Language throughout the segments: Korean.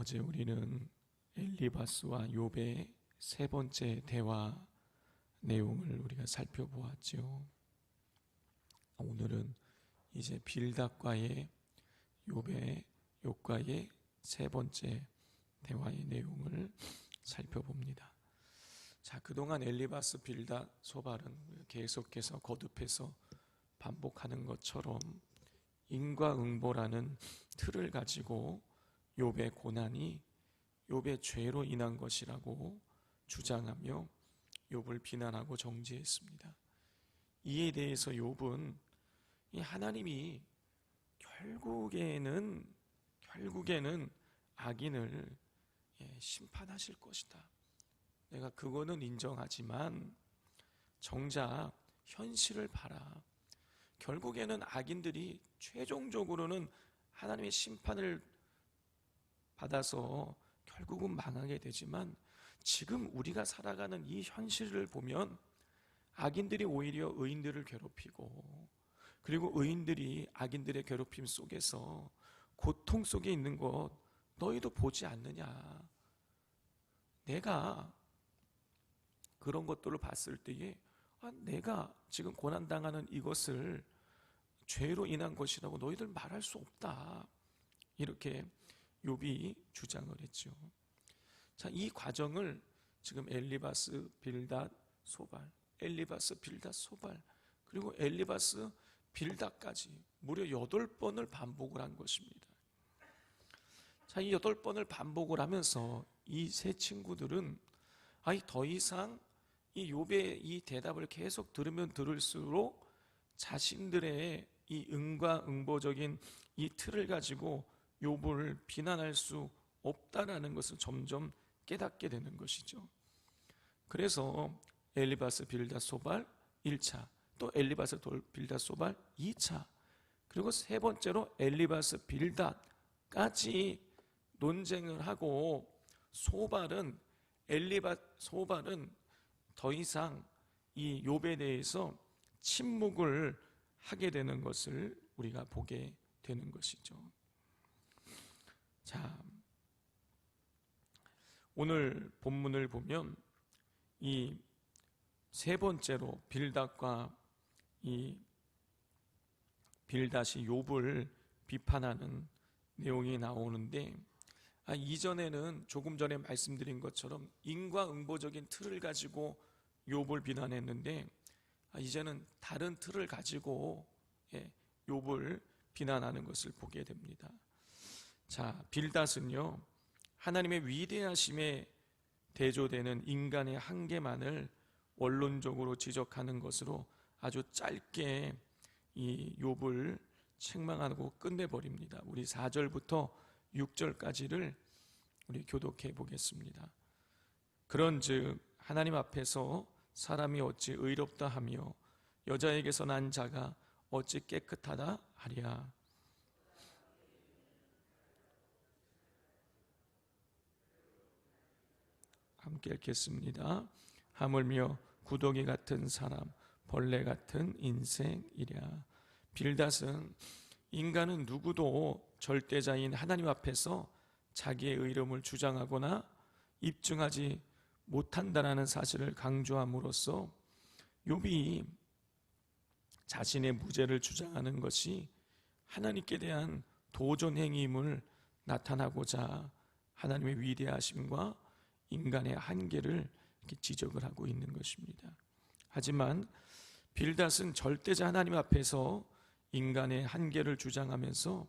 어제 우리는 엘리바스와 욥의 세 번째 대화 내용을 우리가 살펴보았죠. 오늘은 이제 빌닷과의 욥과의 세 번째 대화의 내용을 살펴봅니다. 자, 그동안 엘리바스, 빌닷, 소발은 계속해서 거듭해서 반복하는 것처럼 인과응보라는 틀을 가지고 욥의 고난이 욥의 죄로 인한 것이라고 주장하며 욥을 비난하고 정죄했습니다. 이에 대해서 욥은 이 하나님이 결국에는 악인을 심판하실 것이다. 내가 그거는 인정하지만 정작 현실을 봐라. 결국에는 악인들이 최종적으로는 하나님의 심판을 받아서 결국은 망하게 되지만 지금 우리가 살아가는 이 현실을 보면 악인들이 오히려 의인들을 괴롭히고, 그리고 의인들이 악인들의 괴롭힘 속에서 고통 속에 있는 것 너희도 보지 않느냐. 내가 그런 것들을 봤을 때에 내가 지금 고난당하는 이것을 죄로 인한 것이라고 너희들 말할 수 없다. 이렇게 욥이 주장을 했죠. 자, 이 과정을 지금 엘리바스, 빌닷, 소발, 엘리바스, 빌닷, 소발, 그리고 엘리바스, 빌닷까지 무려 8번을 반복을 한 것입니다. 자, 이 8번을 반복을 하면서 이 세 친구들은 더 이상 이 욥의 이 대답을 계속 들으면 들을수록 자신들의 이 응과응보적인 이 틀을 가지고 욥을 비난할 수 없다라는 것을 점점 깨닫게 되는 것이죠. 그래서 엘리바스, 빌닷, 소발 1차, 또 엘리바스, 빌닷, 소발 2차, 그리고 세 번째로 엘리바스, 빌닷까지 논쟁을 하고 소발은 더 이상 이 욥에 대해서 침묵을 하게 되는 것을 우리가 보게 되는 것이죠. 자, 오늘 본문을 보면 이 세 번째로 빌닷이 욥을 비판하는 내용이 나오는데, 이전에는 조금 전에 말씀드린 것처럼 인과응보적인 틀을 가지고 욥을 비난했는데, 이제는 다른 틀을 가지고 욥을 비난하는 것을 보게 됩니다. 자, 빌닷은요, 하나님의 위대하심에 대조되는 인간의 한계만을 원론적으로 지적하는 것으로 아주 짧게 이 욥을 책망하고 끝내버립니다. 우리 4절부터 6절까지를 우리 교독해 보겠습니다. 그런즉 하나님 앞에서 사람이 어찌 의롭다 하며 여자에게서 난 자가 어찌 깨끗하다 하랴. 함께 읽겠습니다. 하물며 구더기 같은 사람, 벌레 같은 인생이랴. 빌닷은 인간은 누구도 절대자인 하나님 앞에서 자기의 의로움을 주장하거나 입증하지 못한다라는 사실을 강조함으로써 욥이 자신의 무죄를 주장하는 것이 하나님께 대한 도전 행위임을 나타나고자 하나님의 위대하심과 인간의 한계를 이렇게 지적을 하고 있는 것입니다. 하지만 빌닷은 절대자 하나님 앞에서 인간의 한계를 주장하면서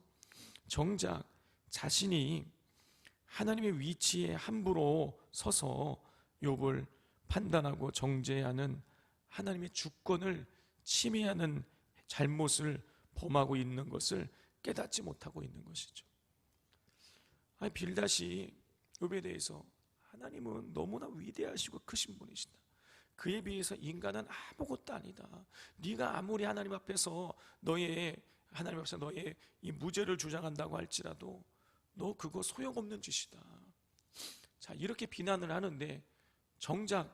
정작 자신이 하나님의 위치에 함부로 서서 욥을 판단하고 정죄하는 하나님의 주권을 침해하는 잘못을 범하고 있는 것을 깨닫지 못하고 있는 것이죠. 빌닷이 욥에 대해서 하나님은 너무나 위대하시고 크신 분이시다. 그에 비해서 인간은 아무것도 아니다. 네가 아무리 하나님 앞에서 너의 이 무죄를 주장한다고 할지라도 너 그거 소용없는 짓이다. 자, 이렇게 비난을 하는데 정작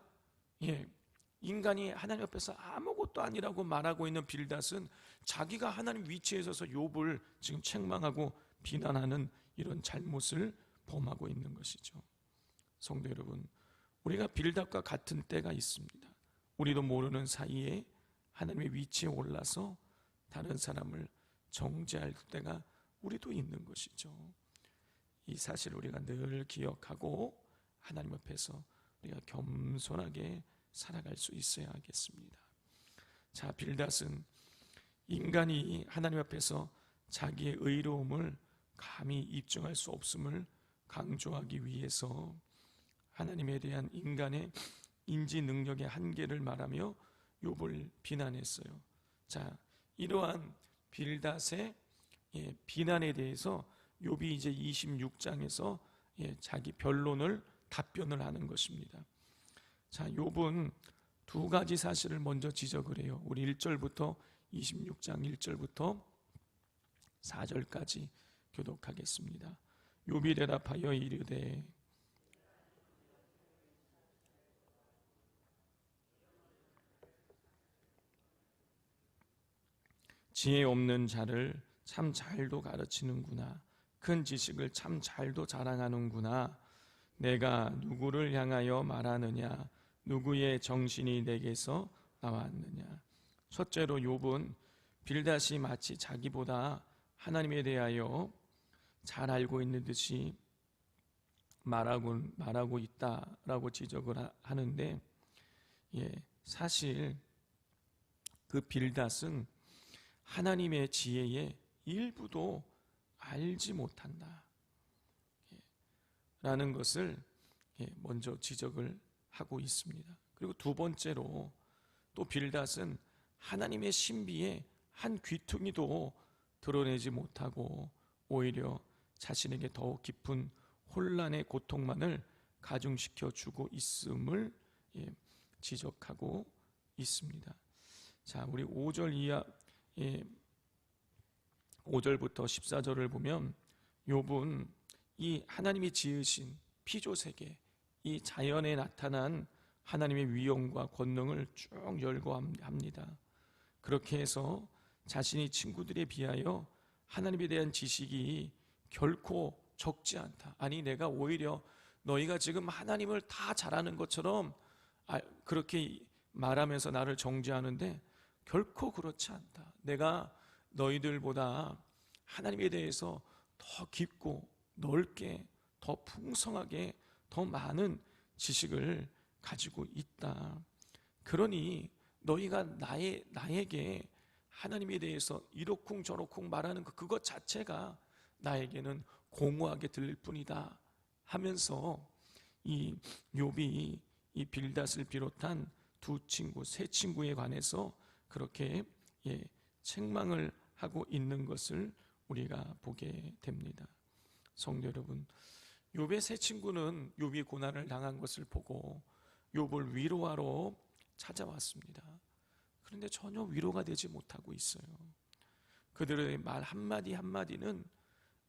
인간이 하나님 앞에서 아무것도 아니라고 말하고 있는 빌닷은 자기가 하나님 위치에 서서 욥을 지금 책망하고 비난하는 이런 잘못을 범하고 있는 것이죠. 성도 여러분, 우리가 빌닷과 같은 때가 있습니다. 우리도 모르는 사이에 하나님의 위치에 올라서 다른 사람을 정죄할 때가 우리도 있는 것이죠. 이 사실을 우리가 늘 기억하고 하나님 앞에서 우리가 겸손하게 살아갈 수 있어야 하겠습니다. 자, 빌닷은 인간이 하나님 앞에서 자기의 의로움을 감히 입증할 수 없음을 강조하기 위해서 하나님에 대한 인간의 인지 능력의 한계를 말하며 욥을 비난했어요. 자, 이러한 빌닷의 비난에 대해서 욥이 이제 26장에서 자기 답변을 하는 것입니다. 자, 욥은 두 가지 사실을 먼저 지적을 해요. 우리 1절부터 26장 1절부터 4절까지 교독하겠습니다. 욥이 대답하여 이르되 지혜 없는 자를 참 잘도 가르치는구나. 큰 지식을 참 잘도 자랑하는구나. 내가 누구를 향하여 말하느냐? 누구의 정신이 내게서 나왔느냐? 첫째로 욥은 빌닷이 마치 자기보다 하나님에 대하여 잘 알고 있는 듯이 말하고 있다라고 지적을 하는데, 사실 그 빌닷은 하나님의 지혜의 일부도 알지 못한다 라는 것을 먼저 지적을 하고 있습니다. 그리고 두 번째로 또 빌닷은 하나님의 신비의 한 귀퉁이도 드러내지 못하고 오히려 자신에게 더욱 깊은 혼란의 고통만을 가중시켜 주고 있음을 지적하고 있습니다. 자, 우리 5절부터 14절을 보면 욥은 이 하나님이 지으신 피조세계, 이 자연에 나타난 하나님의 위엄과 권능을 쭉 열거합니다. 그렇게 해서 자신이 친구들에 비하여 하나님에 대한 지식이 결코 적지 않다. 아니, 내가 오히려 너희가 지금 하나님을 다 잘 아는 것처럼 그렇게 말하면서 나를 정죄하는데 결코 그렇지 않다. 내가 너희들보다 하나님에 대해서 더 깊고 넓게, 더 풍성하게, 더 많은 지식을 가지고 있다. 그러니 너희가 나에게 하나님에 대해서 이러쿵 저러쿵 말하는 그것 자체가 나에게는 공허하게 들릴 뿐이다 하면서 이 욥이 이 빌닷을 비롯한 세 친구에 관해서 그렇게 책망을 하고 있는 것을 우리가 보게 됩니다. 성도 여러분, 욥의 세 친구는 욥이 고난을 당한 것을 보고 욥을 위로하러 찾아왔습니다. 그런데 전혀 위로가 되지 못하고 있어요. 그들의 말 한마디 한마디는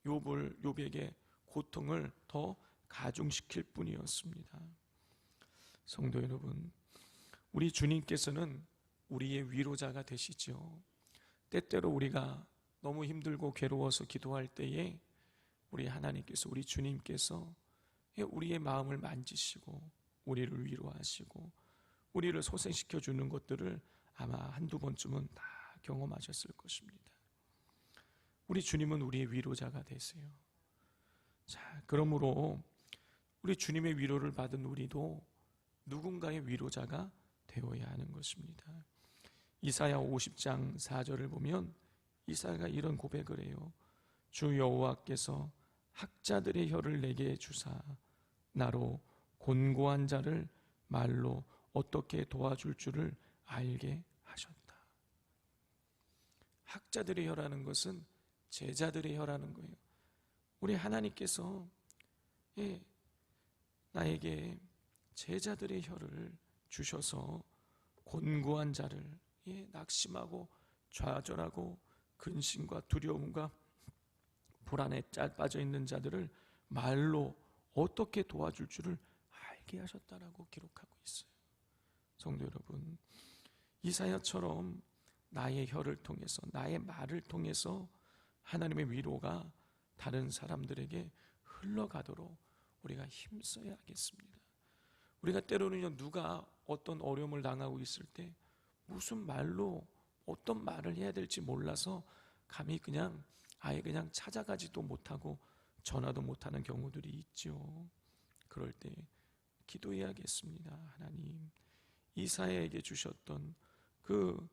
욥에게 고통을 더 가중시킬 뿐이었습니다. 성도 여러분, 우리 주님께서는 우리의 위로자가 되시죠. 때때로 우리가 너무 힘들고 괴로워서 기도할 때에 우리 하나님께서, 우리 주님께서 우리의 마음을 만지시고 우리를 위로하시고 우리를 소생시켜 주는 것들을 아마 한두 번쯤은 다 경험하셨을 것입니다. 우리 주님은 우리의 위로자가 되세요. 자, 그러므로 우리 주님의 위로를 받은 우리도 누군가의 위로자가 되어야 하는 것입니다. 이사야 50장 4절을 보면 이사야가 이런 고백을 해요. 주 여호와께서 학자들의 혀를 내게 주사 나로 곤고한 자를 말로 어떻게 도와줄 줄을 알게 하셨다. 학자들의 혀라는 것은 제자들의 혀라는 거예요. 우리 하나님께서 나에게 제자들의 혀를 주셔서 곤고한 자를, 낙심하고 좌절하고 근심과 두려움과 불안에 빠져 있는 자들을 말로 어떻게 도와줄 줄을 알게 하셨다라고 기록하고 있어요. 성도 여러분, 이사야처럼 나의 혀를 통해서, 나의 말을 통해서 하나님의 위로가 다른 사람들에게 흘러가도록 우리가 힘써야 하겠습니다. 우리가 때로는요, 누가 어떤 어려움을 당하고 있을 때 무슨 말로 어떤 말을 해야 될지 몰라서 감히 그냥 아예 그냥 찾아가지도 못하고 전화도 못하는 경우들이 있죠. 그럴 때 기도해야겠습니다. 하나님, 이사야에게 주셨던 그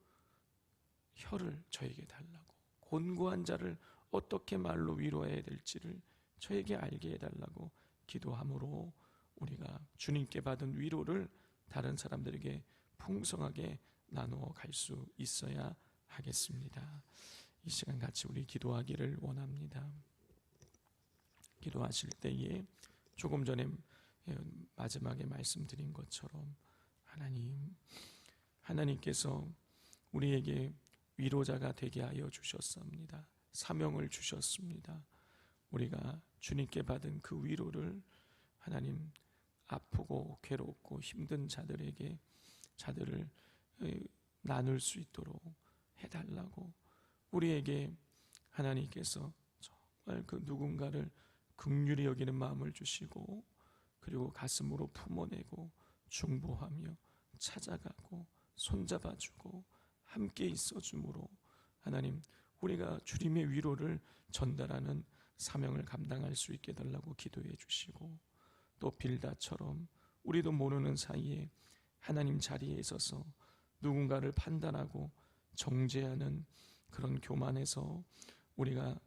혀를 저에게 달라고, 곤고한 자를 어떻게 말로 위로해야 될지를 저에게 알게 해달라고 기도함으로 우리가 주님께 받은 위로를 다른 사람들에게 풍성하게 나누어 갈 수 있어야 하겠습니다. 이 시간 같이 우리 기도하기를 원합니다. 기도하실 때에 조금 전에 마지막에 말씀드린 것처럼 하나님께서 우리에게 위로자가 되게 하여 주셨습니다. 사명을 주셨습니다. 우리가 주님께 받은 그 위로를 하나님, 아프고 괴롭고 힘든 자들을 나눌 수 있도록 해달라고 우리에게 하나님께서 정말 그 누군가를 긍휼히 여기는 마음을 주시고, 그리고 가슴으로 품어내고 중보하며 찾아가고 손잡아주고 함께 있어줌으로 하나님, 우리가 주님의 위로를 전달하는 사명을 감당할 수 있게 달라고 기도해 주시고, 또 빌다처럼 우리도 모르는 사이에 하나님 자리에 있어서 누군가를 판단하고 정죄하는 그런 교만에서 우리가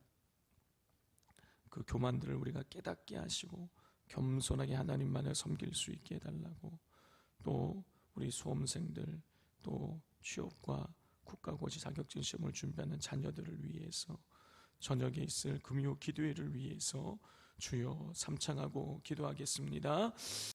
그 교만들을 우리가 깨닫게 하시고 겸손하게 하나님만을 섬길 수 있게 해달라고, 또 우리 수험생들, 또 취업과 국가고시 자격증 시험을 준비하는 자녀들을 위해서 저녁에 있을 금요 기도회를 위해서 주여 삼창하고 기도하겠습니다.